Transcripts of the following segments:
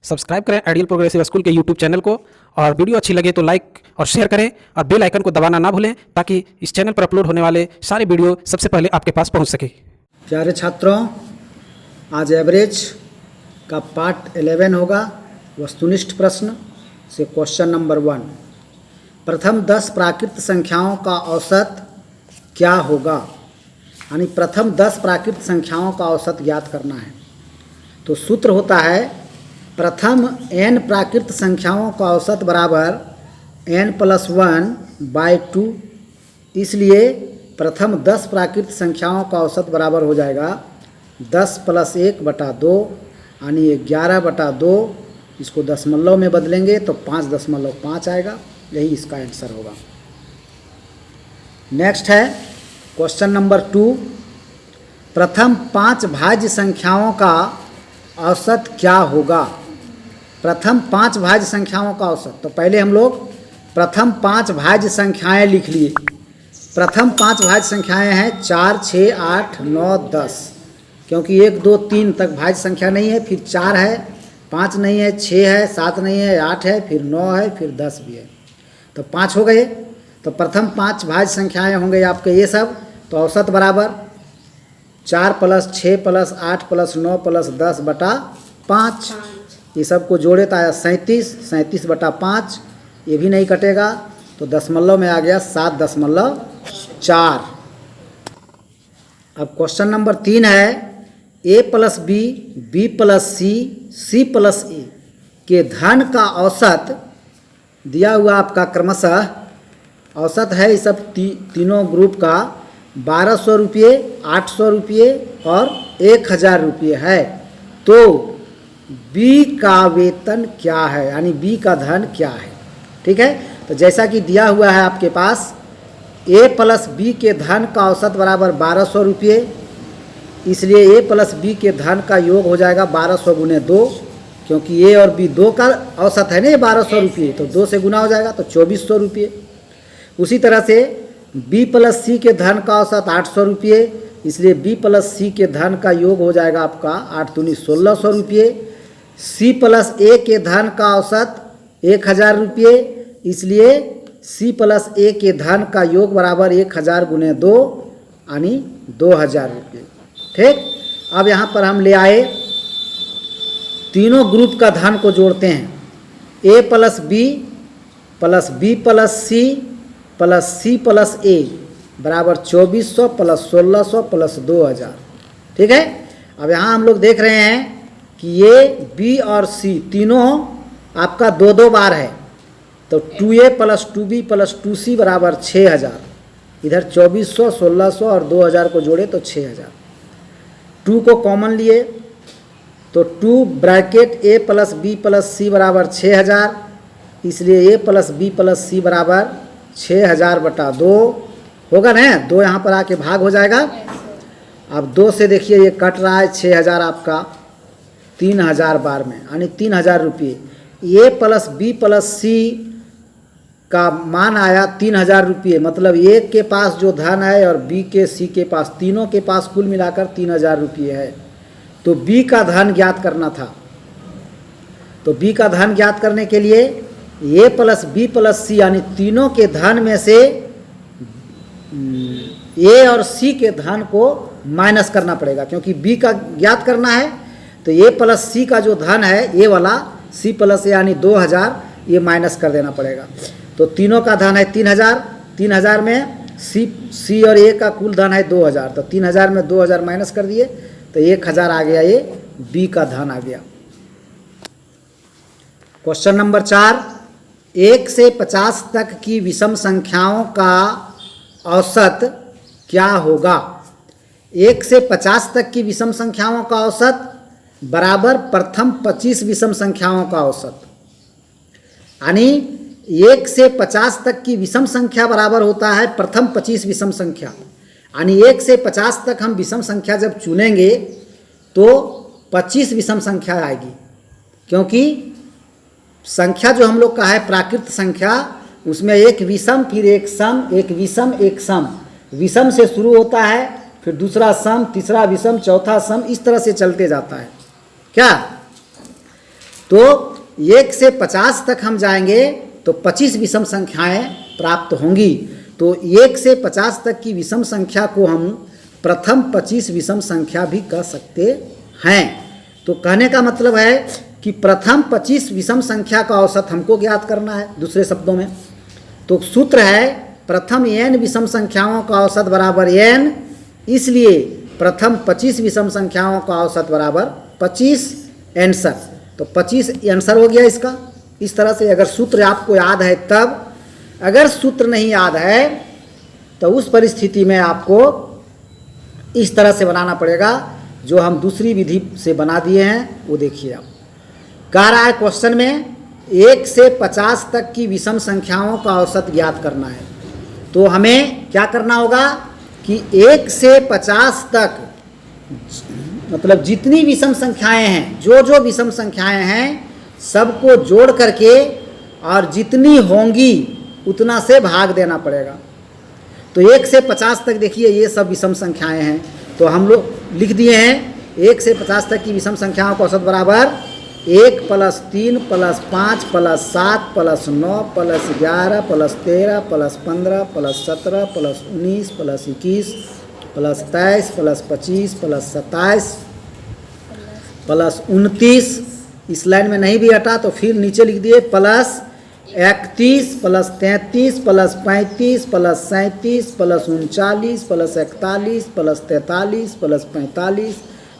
Subscribe करें ideal progressive school के YouTube channel को और वीडियो अच्छी लगे तो लाइक और शेयर करें और बेल आइकन को दबाना ना भूलें ताकि इस चैनल पर अपलोड होने वाले सारे वीडियो सबसे पहले आपके पास पहुंच सके। प्यारे छात्रों, आज एवरेज का पार्ट 11 होगा। वस्तुनिष्ठ प्रश्न से क्वेश्चन नंबर 1, प्रथम 10 प्राकृत संख्याओं का औसत क्या होगा। यानी प्रथम 10 प्राकृत संख्याओं का औसत ज्ञात करना है। तो सूत्र होता है प्रथम n प्राकृत संख्याओं का औसत बराबर n+1/2। इसलिए प्रथम 10 प्राकृत संख्याओं का औसत बराबर हो जाएगा 10 + 1/2 यानी 11/2। इसको दशमलव में बदलेंगे तो 5.5 आएगा। यही इसका आंसर होगा। नेक्स्ट है क्वेश्चन नंबर 2, प्रथम 5 भाज्य संख्याओं का औसत क्या होगा। प्रथम 5 भाज्य संख्याओं का औसत। तो पहले हम लोग प्रथम 5 भाज्य संख्याएं लिख लिए। प्रथम 5 भाज्य संख्याएं हैं 4, 6, 8, 9, 10। क्योंकि 1, 2, 3 तक भाज्य संख्या नहीं है, फिर 4 है, 5 नहीं है, 6 है, 7 नहीं है, 8 है, फिर 9 है, फिर 10 भी है। तो 5 हो गए। तो प्रथम 5 भाज्य संख्याएं होंगे आपके ये सब। तो औसत बराबर 4 + 6 + 8 + 9 + 10/5। ये सब को जोड़े तो आया 37/5। ये भी नहीं कटेगा तो दशमलव में आ गया 7.4। अब क्वेश्चन नंबर 3 है a + b, b + c, c + a के धन का औसत दिया हुआ आपका क्रमशः औसत है इस सब तीनों ग्रुप का 1200 रुपये, 800 रुपये और 1000 रुपये है। तो b का वेतन क्या है, यानी b का धन क्या है। ठीक है। तो जैसा कि दिया हुआ है आपके पास a + b के धन का औसत बराबर 1200 रुपये। इसलिए a + b के धन का योग हो जाएगा 1200 × 2, क्योंकि a और b 2 का औसत है ना 1200 रुपये। तो 2 से गुना हो जाएगा तो 2400 रुपये। उसी तरह से b + c के धन का औसत 800 रुपये। इसलिए b + c के धन का योग हो जाएगा आपका 8 दूनी 1600 रुपये। c + a के धन का औसत 1000 रुपये। इसलिए c + a के धन का योग बराबर 1000 × 2 यानी 2000 रुपये। ठीक। अब यहाँ पर हम ले आए तीनों ग्रुप का धन को जोड़ते हैं। a + b + b + c + c + a बराबर 2400 + 1600 + 2000। ठीक है। अब यहाँ हम लोग देख रहे हैं कि ये b और c तीनों आपका 2-2 बार है। तो 2a + 2b + 2c बराबर 6000। इधर 2400, 1600 और 2000 को जोड़े तो 6000। 2 को कॉमन लिए तो 2 ब्रैकेट a + b + c बराबर 6000। इसलिए a + b + c बराबर 6000/2 होगा ना। 2 यहाँ पर आके भाग हो जाएगा। अब 2 से देखिए ये कट रहा है 6000 आपका 3000 बार में, यानी 3000 रुपये। a + b + c का मान आया 3000 रुपये। मतलब a के पास जो धन है और b के c के पास, तीनों के पास कुल मिलाकर 3000 रुपये है। तो b का धन ज्ञात करना था। तो b का धन ज्ञात करने के लिए a + b + c यानी तीनों के धन में से a और c के धन को माइनस करना पड़ेगा, क्योंकि b का ज्ञात करना है। तो a + c का जो धन है a वाला, c + a यानी 2000, ये माइनस कर देना पड़ेगा। तो तीनों का धन है 3000। 3000 में c और a का कुल धन है 2000। तो 3000 में 2000 माइनस कर दिए तो 1000 आ गया। ये b का धन आ गया। क्वेश्चन नंबर 4, 1 से 50 तक की विषम संख्याओं का औसत क्या होगा। 1 से 50 तक की विषम संख्याओं का औसत बराबर प्रथम 25 विषम संख्याओं का औसत। यानी 1 से 50 तक की विषम संख्या बराबर होता है प्रथम 25 विषम संख्या। यानी 1 से 50 तक हम विषम संख्या जब चुनेंगे तो 25 विषम संख्या आएगी, क्योंकि संख्या जो हम लोग का है प्राकृत संख्या, उसमें एक विषम, फिर एक सम, एक विषम, एक सम। विषम से शुरू होता है, फिर दूसरा सम, तीसरा विषम, चौथा सम, इस तरह से चलते जाता है। क्या तो 1 से 50 तक हम जाएंगे तो 25 विषम संख्याएं प्राप्त होंगी। तो 1 से 50 तक की विषम संख्या को हम प्रथम 25 विषम संख्या भी कह सकते हैं। तो कहने का मतलब है कि प्रथम 25 विषम संख्या का औसत हमको ज्ञात करना है। दूसरे शब्दों में तो सूत्र है प्रथम n विषम संख्याओं का औसत बराबर n, इसलिए प्रथम 25 विषम संख्याओं का औसत बराबर 25 आंसर। तो 25 आंसर हो गया इसका। इस तरह से अगर सूत्र आपको याद है तब, अगर सूत्र नहीं याद है तो उस परिस्थिति में आपको इस तरह से बनाना पड़ेगा जो हम दूसरी विधि से बना दिए हैं, वो देखिए आप। कह रहा है क्वेश्चन में 1 से 50 तक की विषम संख्याओं का औसत ज्ञात करना है। तो हमें क्या करना होगा कि 1 से 50 तक मतलब जितनी विषम संख्याएं हैं, जो विषम संख्याएं हैं सबको जोड़ करके और जितनी होंगी उतना से भाग देना पड़ेगा। तो 1 से 50 तक देखिए ये सब विषम संख्याएं हैं, तो हम लोग लिख दिए हैं 1 से 50 तक की विषम संख्याओं का औसत बराबर 1 + 3 + 5 + 7 + 9 + 11 + 13 + 15 + 17 + 19 + 21 + 23 + 25 + 27 + 29। इस लाइन में नहीं भी हटा तो फिर नीचे लिख दिए +31 + 33 + 35 + 37 + 39 + 41 + 43 + 45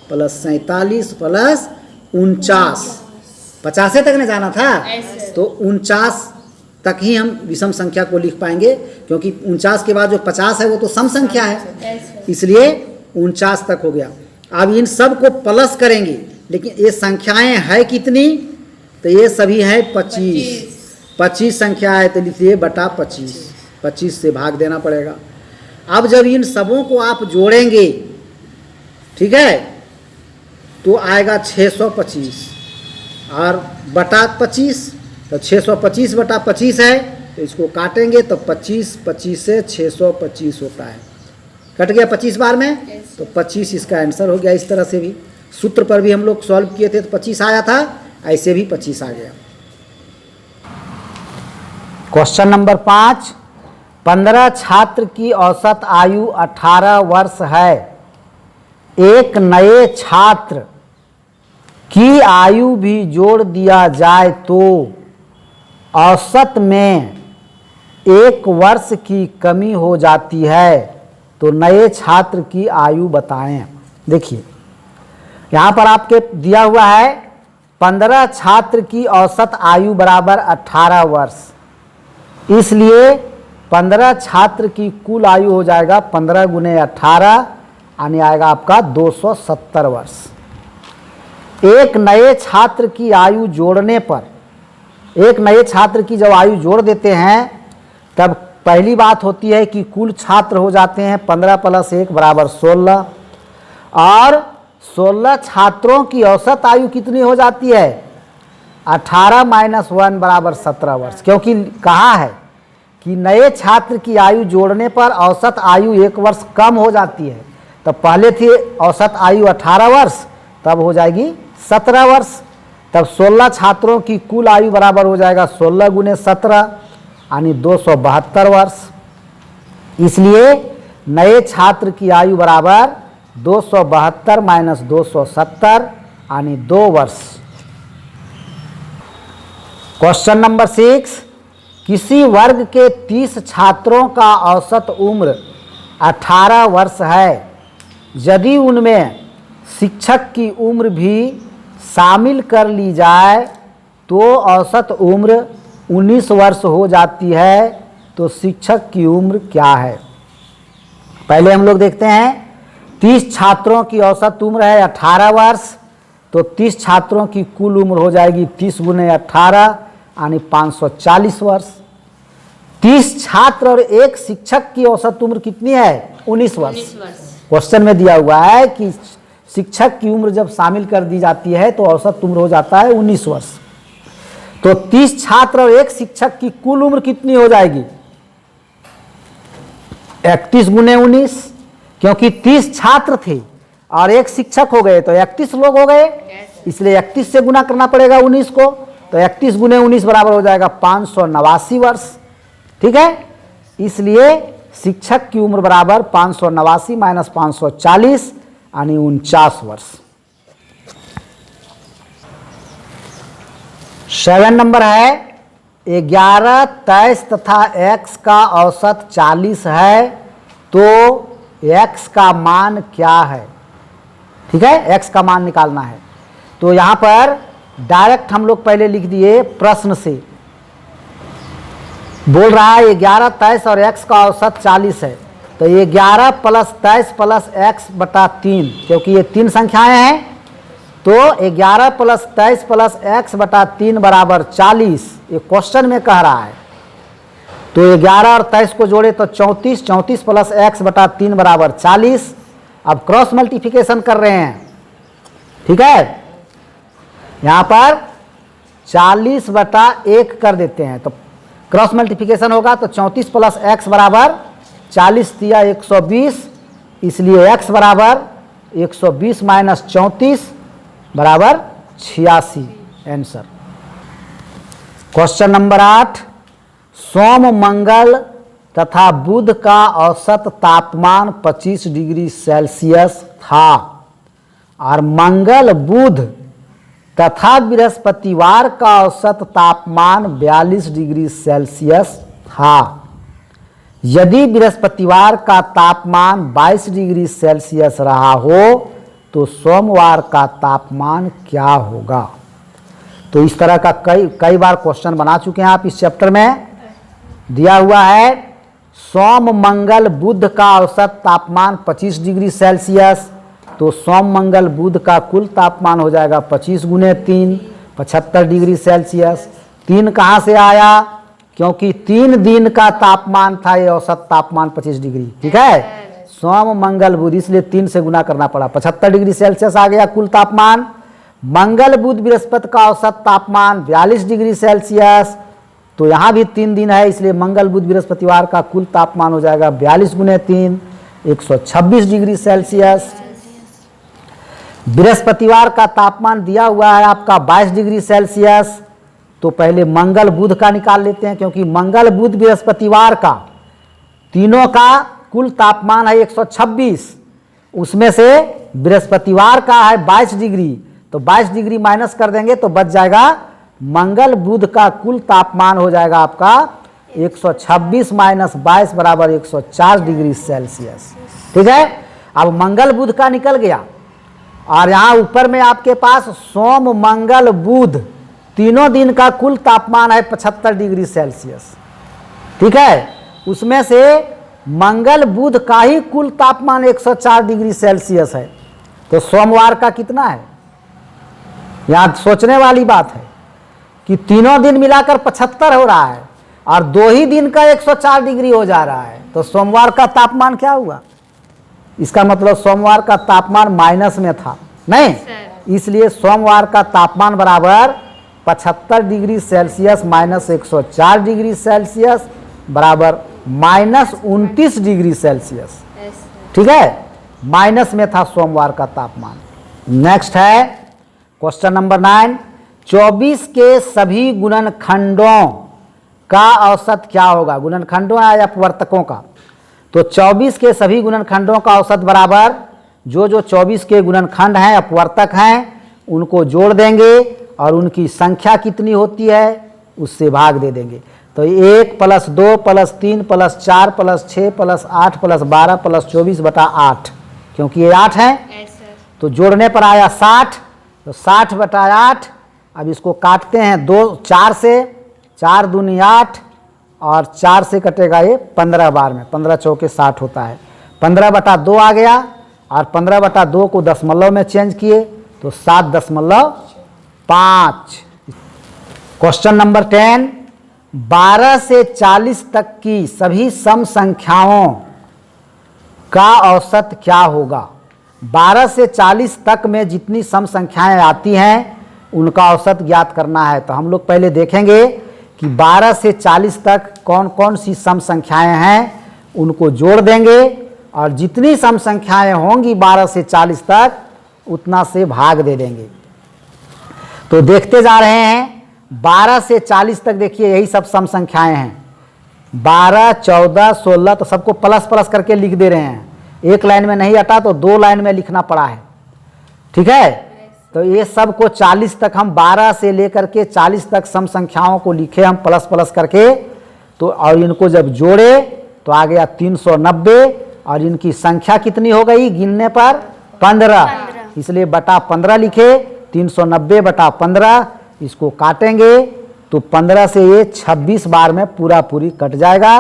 + 47 + 49। 50 तक न जाना था तो 49 तक ही हम विषम संख्या को लिख पाएंगे, क्योंकि 49 के बाद जो 50 है वो तो सम संख्या है, इसलिए 49 तक हो गया। अब इन सब को प्लस करेंगे, लेकिन ये संख्याएं है कितनी, तो ये सभी है 25। 25 संख्या है तो लिखिए बटा 25, 25 से भाग देना पड़ेगा। अब जब इन सबों को आप जोड़ेंगे, ठीक है, तो आएगा 625 और बटा 25, तो 625 बटा 25 है, तो इसको काटेंगे तो 25 से 625 होता है। कट गया 25 बार में, तो 25 इसका आंसर हो गया। इस तरह से भी सूत्र पर भी हम लोग सॉल्व किए थे तो 25 आया था, ऐसे भी 25 आ गया। क्वेश्चन नंबर 5, 15 छात्र की औसत आयु 18 वर्ष है। एक नए छात्र की आयु भी जोड़ दिया जाए तो औसत में 1 वर्ष की कमी हो जाती है। तो नए छात्र की आयु बताएं। देखिए यहाँ पर आपके दिया हुआ है 15 छात्र की औसत आयु बराबर 18 वर्ष, इसलिए 15 छात्र की कुल आयु हो जाएगा 15 × 18 यानी आएगा आपका 270 वर्ष। एक नए छात्र की आयु जोड़ने पर, एक नए छात्र की जब आयु जोड़ देते हैं तब पहली बात होती है कि कुल छात्र हो जाते हैं 15 + 1 = 16 और 16 छात्रों की औसत आयु कितनी हो जाती है 18 - 1 = 17 वर्ष, क्योंकि कहा है कि नए छात्र की आयु जोड़ने पर औसत आयु 1 वर्ष कम हो जाती है। तो पहले थी औसत आयु 18 वर्ष, तब हो जाएगी 17 वर्ष। तब 16 छात्रों की कुल आयु बराबर हो जाएगा 16 × 17 यानी 272 वर्ष। इसलिए नए छात्र की आयु बराबर 272 - 270 यानी 2 वर्ष। क्वेश्चन नंबर 6, किसी वर्ग के 30 छात्रों का औसत उम्र 18 वर्ष है। यदि उनमें शिक्षक की उम्र भी शामिल कर ली जाए तो औसत उम्र 19 वर्ष हो जाती है। तो शिक्षक की उम्र क्या है? पहले हम लोग देखते हैं 30 छात्रों की औसत उम्र है 18 वर्ष, तो 30 छात्रों की कुल उम्र हो जाएगी 30 × 18 यानी 540 वर्ष। 30 छात्र और एक शिक्षक की औसत उम्र कितनी है 19 वर्ष। क्वेश्चन में दिया हुआ है कि शिक्षक की उम्र जब शामिल कर दी जाती है तो औसत उम्र हो जाता है 19 वर्ष। तो 30 छात्र और एक शिक्षक की कुल उम्र कितनी हो जाएगी 31 × 19, क्योंकि 30 छात्र थे और एक शिक्षक हो गए तो 31 लोग हो गए। इसलिए 31 से गुना करना पड़ेगा 19 को, तो 31 गुने 19 बराबर हो जाएगा 589 वर्ष। ठीक है, इसलिए शिक्षक की उम्र बराबर 589 माइनस 540 यानी 49 वर्ष। 7 नंबर है 11, 23 तथा x का औसत 40 है, तो x का मान क्या है। ठीक है, x का मान निकालना है। तो यहाँ पर डायरेक्ट हम लोग पहले लिख दिए प्रश्न से, बोल रहा है 11, 23 और x का औसत 40 है, तो ये 11 प्लस 23 प्लस x बटा 3, क्योंकि ये 3 संख्याएं हैं, तो 11 प्लस 23 प्लस x बटा 3 बराबर 40, ये क्वेश्चन में कह रहा है। तो 11 और 23 को जोड़े तो 34, 34 प्लस x बटा 3 बराबर 40। अब क्रॉस मल्टीप्लिकेशन कर रहे हैं। ठीक है, यहाँ पर 40 बटा 1 कर देते हैं, तो क्रॉस मल्टीप्लिकेशन होगा तो 34 प्लस x बराबर 40 दिया 120, इसलिए x बराबर 120 माइनस 34 बराबर 86 आंसर। क्वेश्चन नंबर 8, सोम, मंगल तथा बुध का औसत तापमान 25 डिग्री सेल्सियस था और मंगल, बुध तथा बृहस्पतिवार का औसत तापमान 42 डिग्री सेल्सियस था। यदि बृहस्पतिवार का तापमान 22 डिग्री सेल्सियस रहा हो तो सोमवार का तापमान क्या होगा। तो इस तरह का कई बार क्वेश्चन बना चुके हैं आप इस चैप्टर में। दिया हुआ है सोम, मंगल, बुध का औसत तापमान 25 डिग्री सेल्सियस, तो सोम, मंगल, बुध का कुल तापमान हो जाएगा 25 गुने 3 75 डिग्री सेल्सियस। 3 कहाँ से आया, क्योंकि 3 दिन का तापमान था ये औसत तापमान 25 डिग्री। ठीक है, सोम, मंगल, बुध, इसलिए 3 से गुना करना पड़ा, 75 डिग्री सेल्सियस आ गया कुल तापमान। मंगल, बुध, बृहस्पति का औसत तापमान 42 डिग्री सेल्सियस, तो यहाँ भी 3 दिन है, इसलिए मंगल, बुध, बृहस्पतिवार का कुल तापमान हो जाएगा 42 गुने 3 126 डिग्री सेल्सियस। बृहस्पतिवार का तापमान दिया हुआ है आपका 22 डिग्री सेल्सियस, तो पहले मंगल, बुध का निकाल लेते हैं, क्योंकि मंगल, बुध, बृहस्पतिवार का तीनों का कुल तापमान है 126, उसमें से बृहस्पतिवार का है 22 डिग्री, तो 22 डिग्री माइनस कर देंगे तो बच जाएगा मंगल, बुध का कुल तापमान हो जाएगा आपका 126 माइनस 22 बराबर 104 डिग्री सेल्सियस। ठीक है, अब मंगल, बुध का निकल गया और यहाँ ऊपर में आपके पास सोम, मंगल, बुध तीनों दिन का कुल तापमान है 75 डिग्री सेल्सियस। ठीक है, उसमें से मंगल, बुध का ही कुल तापमान 104 डिग्री सेल्सियस है, तो सोमवार का कितना है। यहाँ सोचने वाली बात है कि तीनों दिन मिलाकर 75 हो रहा है और 2 ही दिन का 104 डिग्री हो जा रहा है, तो सोमवार का तापमान क्या हुआ। इसका मतलब सोमवार का तापमान माइनस में था नहीं, इसलिए सोमवार का तापमान बराबर 75 degree Celsius minus 104 degree Celsius बराबर माइनस 29 डिग्री सेल्सियस। ठीक है, माइनस में था सोमवार का तापमान। नेक्स्ट है क्वेश्चन नंबर 9, 24 के सभी गुणनखंडों का औसत क्या होगा। गुणनखंडों या अपवर्तकों का, तो 24 के सभी गुणनखंडों का औसत बराबर जो 24 के गुणनखंड हैं, अपवर्तक हैं, उनको जोड़ देंगे और उनकी संख्या कितनी होती है उससे भाग दे देंगे। तो 1 + 2 + 3 + 4 + 6 + 8 + 12 + 24 बटा 8, क्योंकि ये 8 है तो जोड़ने पर आया 60, तो 60 बटा 8। अब इसको काटते हैं 4 से, 4 दूनी 8 और 4 से कटेगा ये 15 बार में, 15 चौके 60 होता है। 15 बटा 2 आ गया और 15 बटा 2 को दशमलव में चेंज किए तो 7.5। क्वेश्चन नंबर 10, 12 से 40 तक की सभी सम संख्याओं का औसत क्या होगा। 12 से 40 तक में जितनी सम संख्याएं आती हैं उनका औसत ज्ञात करना है। तो हम लोग पहले देखेंगे कि 12 से 40 तक कौन कौन सी सम संख्याएं हैं, उनको जोड़ देंगे और जितनी सम संख्याएं होंगी 12 से 40 तक उतना से भाग दे देंगे। तो देखते जा रहे हैं 12 से 40 तक। देखिए यही सब सम संख्याएं हैं, 12, 14, 16, तो सबको प्लस प्लस करके लिख दे रहे हैं। एक लाइन में नहीं आता तो 2 लाइन में लिखना पड़ा है, ठीक है। तो ये सब को 40 तक हम 12 से लेकर के 40 तक सम संख्याओं को लिखे हम प्लस प्लस करके। तो और इनको जब जोड़े तो आ गया 390, और इनकी संख्या कितनी हो गई गिनने पर 15, इसलिए बटा 15 लिखे। 390 बटा 15, इसको काटेंगे तो 15 से ये 26 बार में पूरा पूरी कट जाएगा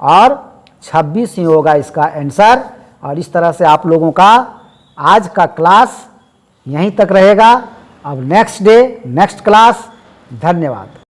और 26 ही होगा इसका आंसर। और इस तरह से आप लोगों का आज का क्लास यहीं तक रहेगा। अब नेक्स्ट डे नेक्स्ट क्लास। धन्यवाद।